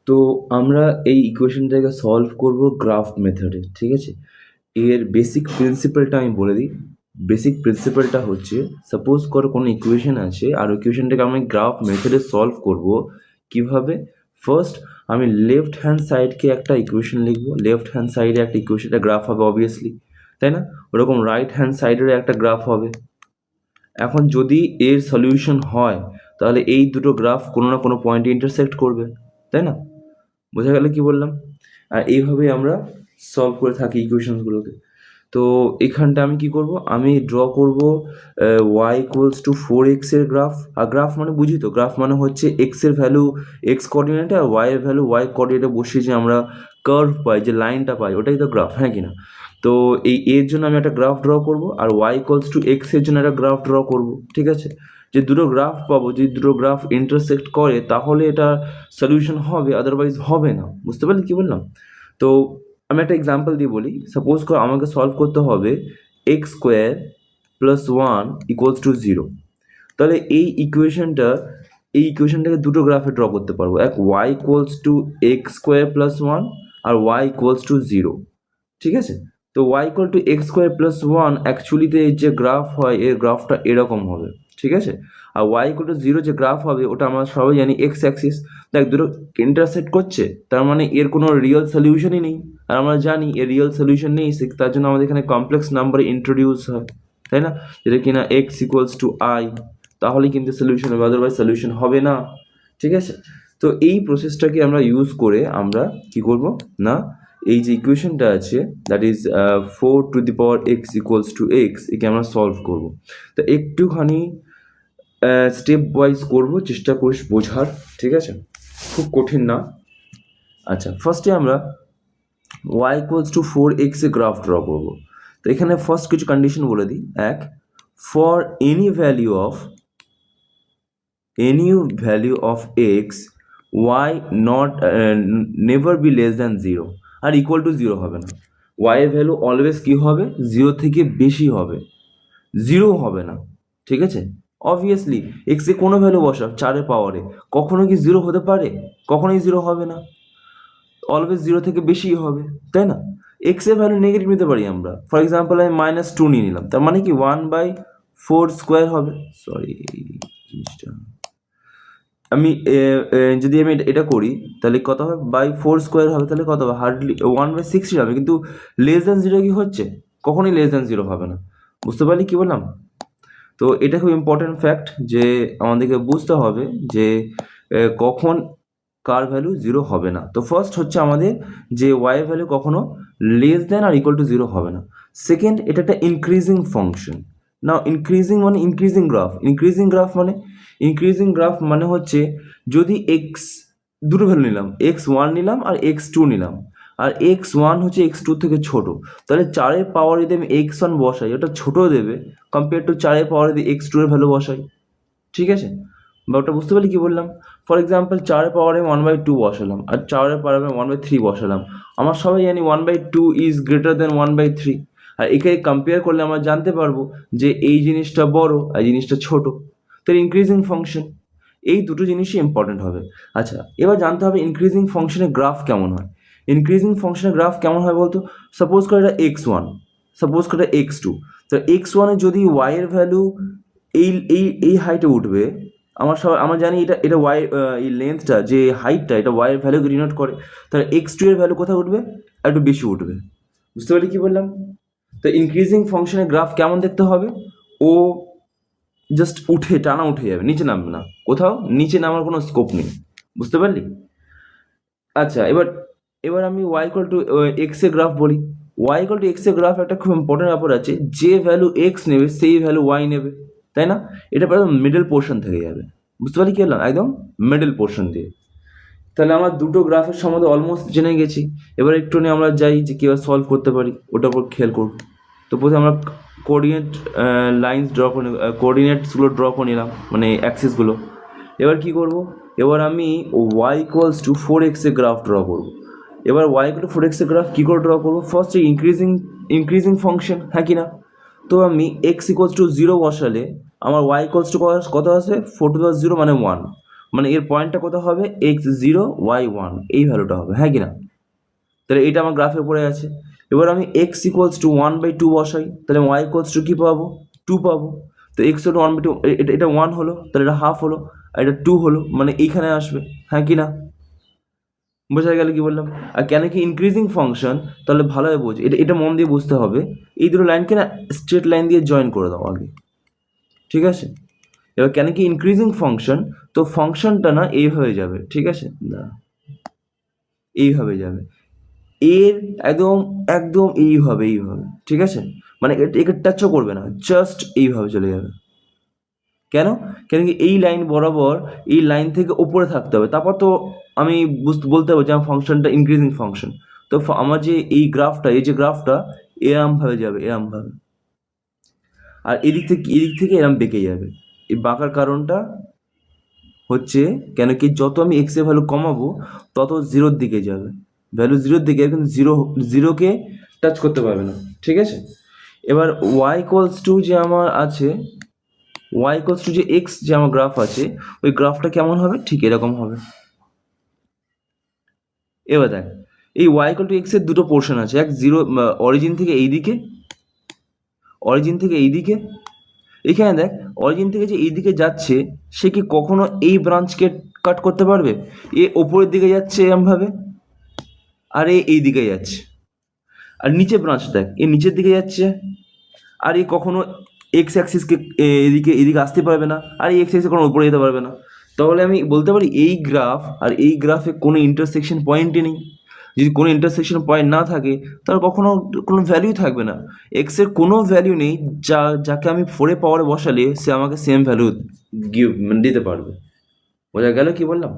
তো আমরা এই ইকুয়েশনটাকে সলভ করব গ্রাফ মেথডে, ঠিক আছে? এর বেসিক প্রিন্সিপালটা আমি বলে দিই। বেসিক প্রিন্সিপালটা হচ্ছে, সাপোজ করো কোনো ইকুয়েশন আছে আর ইকুয়েশনটাকে আমি গ্রাফ মেথডে সলভ করব। কিভাবে? ফার্স্ট আমি লেফট হ্যান্ড সাইডকে একটা ইকুয়েশন লিখবো, লেফট হ্যান্ড সাইডে একটা ইকুয়েশনটা গ্রাফ হবে অবভিয়াসলি, তাই না? ওরকম রাইট হ্যান্ড সাইডের একটা গ্রাফ হবে। এখন যদি এর সলিউশন হয় তাহলে এই দুটো গ্রাফ কোনো না কোনো পয়েন্টে ইন্টারসেক্ট করবে, তাই না? বোঝা গেল কি বললাম? আর এইভাবেই আমরা সলভ করে থাকি ইকুয়েশনসগুলোকে। তো এখানটা আমি কি করব, আমি ড্র করব y ইকুয়ালস টু 4x এর গ্রাফ। আর গ্রাফ মানে বুঝি তো, গ্রাফ মানে হচ্ছে x এর ভ্যালু x কোঅর্ডিনেটে আর y এর ভ্যালু y কোঅর্ডিনেটে বসিয়ে যে আমরা কার্ভ পাই, যে লাইনটা পাই, ওটাই তো গ্রাফ, হ্যাঁ কি না? তো এই এর জন্য আমি একটা গ্রাফ ড্র করব আর y ইকুয়ালস টু x এর জন্য একটা গ্রাফ ড্র করব, ঠিক আছে? যে দুটো গ্রাফ পাবো, যদি দুটো গ্রাফ ইন্টারসেক্ট করে তাহলে এটা সলিউশন হবে, আদারওয়াইজ হবে না। বুঝতে পারলি কি বললাম? তো আমি একটা এক্সাম্পল দিয়ে বলি। সাপোজ করে আমাকে সলভ করতে হবে x square plus 1 equals to 0। তাহলে এই ইকুয়েশনটাকে দুটো গ্রাফে ড্র করতে পারবো, এক y equals to X square plus 1 আর y ইকুয়ালস টু 0, ঠিক আছে? তো y equal to X square plus 1 অ্যাকচুয়ালিতে যে গ্রাফ হয় এর গ্রাফটা এরকম হবে, ঠিক আছে? আর y ইকুয়াল টু 0 যে গ্রাফ হবে ওটা আমরা সবাই জানি এক্স অ্যাক্সিস। দেখ দুটো ইন্টারসেক্ট করছে, তার মানে এর কোনো রিয়েল সলিউশনই নেই। আর আমরা জানি এর রিয়েল সলিউশন নেই, তার জন্য আমাদের এখানে কমপ্লেক্স নাম্বার ইন্ট্রোডিউস হয়, তাই না? যেটা কিনা এক্স ইকুয়ালস টু আই, তাহলে কিন্তু সলিউশন হবে, আদারওয়াইজ সলিউশন হবে না, ঠিক আছে? তো এই প্রসেসটাকে আমরা ইউজ করে আমরা কি করব না, এই যে ইকুয়েশনটা আছে that is 4 to the power x equals to x, একে আমরা সলভ করব। তো একটুখানি স্টেপ ওয়াইজ করব, চেষ্টা করিস বোঝার, ঠিক আছে? খুব কঠিন না। আচ্ছা, ফার্স্টে আমরা y ইকুয়ালস টু 4x এ গ্রাফ ড্র করব। তো এখানে ফার্স্ট কিছু কন্ডিশন বলে দিই। এক, for any value of x y not never be less than 0, আর ইকুয়াল টু 0 হবে না। y এর ভ্যালু অলওয়েজ কি হবে, 0 থেকে বেশি হবে, 0 হবে না, ঠিক আছে? অবভিয়াসলি x এ কোনো ভ্যালু বসাও 4 পাওয়ারে, কখনো কি 0 হতে পারে? কখনোই 0 হবে না, অলওয়েজ 0 থেকে বেশিই হবে, তাই না? x এর ভ্যালু নেগেটিভ নিতে পারি আমরা। ফর এক্সাম্পল আমি -2 নিয়ে নিলাম, তার মানে কি 1/4 স্কোয়ার হবে। সরি, জিনিসটা আমি যদি আমি এটা করি তাহলে কত হবে, বাই 4 স্কোয়ার হবে, তাহলে কত হবে, হার্ডলি 1/60 হবে। কিন্তু লেস দ্যান 0 কি হচ্ছে? কখনোই লেস দ্যান 0 হবে না। বুঝতে পারলি কি বললাম? তো এটা খুব ইম্পর্টেন্ট ফ্যাক্ট যে আমাদেরকে বুঝতে হবে যে কখন কার ভ্যালু 0 হবে না। তো ফার্স্ট হচ্ছে আমাদের যে y এর ভ্যালু কখনো লেস দেন আর ইকুয়াল টু 0 হবে না। সেকেন্ড, এটা একটা ইনক্রিজিং ফাংশন। নাও ইনক্রিজিং মানে ইনক্রিজিং গ্রাফ মানে হচ্ছে যদি x দুটো ভ্যালু নিলাম, x1 নিলাম আর x2 নিলাম, আর x1 হচ্ছে x2 থেকে ছোট, তাহলে 4 পাওয়ার যদি আমি x1 বসাই ওটা ছোট দেবে কম্পেয়ার টু 4 পাওয়ার যদি x2 এর ভ্যালু বসাই, ঠিক আছে? বা ওটা বুঝতে পারলি কি বললাম? ফর এক্সাম্পল 4 পাওয়ারে 1/2 বসালাম আর 4 পাওয়ারে 1/3 বসালাম, আমরা সবাই জানি 1/2 ইজ গ্রেটার দেন 1/3। আর একে কম্পেয়ার করলে আমরা জানতে পারবো যে এই জিনিসটা বড় আর জিনিসটা ছোট। তো ইনক্রিজিং ফাংশন, এই দুটো জিনিসই ইম্পর্টেন্ট হবে। আচ্ছা, এবার জানতে হবে ইনক্রিজিং ফাংশনের গ্রাফ কেমন হয়। ইনক্রিজিং ফাংশনের গ্রাফ কেমন হয় বলতো? সাপোজ করে এটা x1, সাপোজ করে x2। তো x1 এ যদি y এর ভ্যালু এই এই এই হাইটে উঠবে, আমরা জানি এটা y, এই লেন্থটা যে হাইটটা এটা y এর ভ্যালুকে ডিনোট করে, তাহলে x2 এর ভ্যালু কোথায় উঠবে, একটু বেশি উঠবে। বুঝতে পারলি কি বললাম? তো ইনক্রিজিং ফাংশনের গ্রাফ কেমন দেখতে হবে, ও জাস্ট টানা উঠে যাবে, নিচে নামবে না, কোথাও নিচে নামার কোনো স্কোপ নেই। বুঝতে পারলি? আচ্ছা, এবার আমি y ইকুয়াল টু এক্স এর গ্রাফ বলি। y ইকুয়াল টু এক্স এর গ্রাফ একটা খুব ইম্পর্টেন্ট ব্যাপার আছে, যে ভ্যালু x নেবে সেই ভ্যালু y নেবে, তাই না? এটা একদম মিডল পোর্শন থেকে যাবে। বুঝতে পারলি কি বললাম? একদম মিডল পোর্শন দিয়ে। তাহলে আমরা দুটো গ্রাফের সম্বন্ধে অলমোস্ট জেনে গেছি। এবার একটু নিয়ে আমরা যাই যে কীভাবে সলভ করতে পারি, ওটার উপর খেয়াল করব। তো প্রথমে আমরা কোঅর্ডিনেট লাইন্স ড্র করে কোঅর্ডিনেটসগুলো ড্র করে নিলাম, মানে অ্যাক্সিসগুলো। এবার কি করব, এবার আমি y ইকুয়ালস টু 4x এর গ্রাফ ড্র করব। এবার y ইকুয়াল টু 4x এর গ্রাফ কী করে ড্র করবো? ফার্স্ট ইনক্রিজিং ফাংশন, হ্যাঁ কি না? তো আমি x ইকুয়ালস টু 0 বসালে আমার y ইকুয়ালস টু কত আসে, 4 টু the 0 মানে 1। মানে এর পয়েন্টটা কোথাও হবে x0 y1 এই ভ্যালুটা হবে, হ্যাঁ কি না? তাহলে এটা আমার গ্রাফের উপরে আছে। এবার আমি x ইকুয়ালস টু 1/2 বসাই, তাহলে y ইকুয়ালস টু কী পাবো? 2 পাবো। তো x হলো 1/2, এটা 1 হলো, তাহলে এটা হাফ হলো, আর এটা 2 হলো, মানে এইখানে আসবে, হ্যাঁ কি না? বোঝা গেল কি বললাম? আর কেন কি ইনক্রিজিং ফাংশন, তাহলে ভালোভাবে বোঝ, এটা মন দিয়ে বুঝতে হবে। এই দুটো লাইনকে না স্ট্রেট লাইন দিয়ে জয়েন করে দাও আগে, ঠিক আছে? এবার কেন কি ইনক্রিজিং ফাংশন, তো ফাংশনটা না এইভাবে যাবে, ঠিক আছে? না, এইভাবে যাবে, এর একদম একদম এইভাবে এইভাবে, ঠিক আছে? মানে একে টাচও করবে না, জাস্ট এইভাবে চলে যাবে। কেন? কেন কি এই লাইন বরাবর, এই লাইন থেকে ওপরে থাকতে হবে, তারপর তো আমি বলতে হবে যে আমার ফাংশনটা ইনক্রিজিং ফাংশন। তো আমার যে এই গ্রাফটা, এই যে গ্রাফটা এরমভাবে যাবে, এরমভাবে, আর এদিক থেকে এরম বেঁকে যাবে। এই বাঁকার কারণটা হচ্ছে কেন কি যত আমি এক্স এর ভ্যালু কমাবো তত জিরোর দিকে যাবে, ভ্যালু জিরোর দিকে, কিন্তু জিরোকে টাচ করতে পারবে না, ঠিক আছে? এবার ওয়াই ইকুয়ালস টু যে আমার আছে, ওয়াই ইকুয়ালস টু যে এক্স যে আমার গ্রাফ আছে, ওই গ্রাফটা কেমন হবে? ঠিক এরকম হবে। এবার দেখ, এই ওয়াই ইকুয়াল টু এক্স এর দুটো পোর্শন আছে, এক জিরো অরিজিন থেকে এইদিকে, অরিজিন থেকে এইদিকে। এখানে দেখ, অরিজিন থেকে যে এইদিকে যাচ্ছে সে কি কখনো এই ব্রাঞ্চকে কাট করতে পারবে? এ ওপরের দিকে যাচ্ছে এরমভাবে, আর এই দিকে যাচ্ছে। আর নিচে ব্রাঞ্চ দেখ, এ নিচের দিকে যাচ্ছে, আর এ কখনো এক্স অ্যাক্সিসকে এদিকে আসতে পারবে না, আর এই এক্স অ্যাক্সিস কোনো উপরে যেতে পারবে না। তাহলে আমি বলতে পারি এই গ্রাফ আর এই গ্রাফে কোনো ইন্টারসেকশন পয়েন্টই নেই। যদি কোনো ইন্টারসেকশন পয়েন্ট না থাকে তাহলে কখনো কোনো ভ্যালুই থাকবে না। এক্সের কোনো ভ্যালু নেই যাকে আমি 4 পাওয়ারে বসালে সে আমাকে সেম ভ্যালু দিতে পারবে। বোঝা গেল কি বললাম?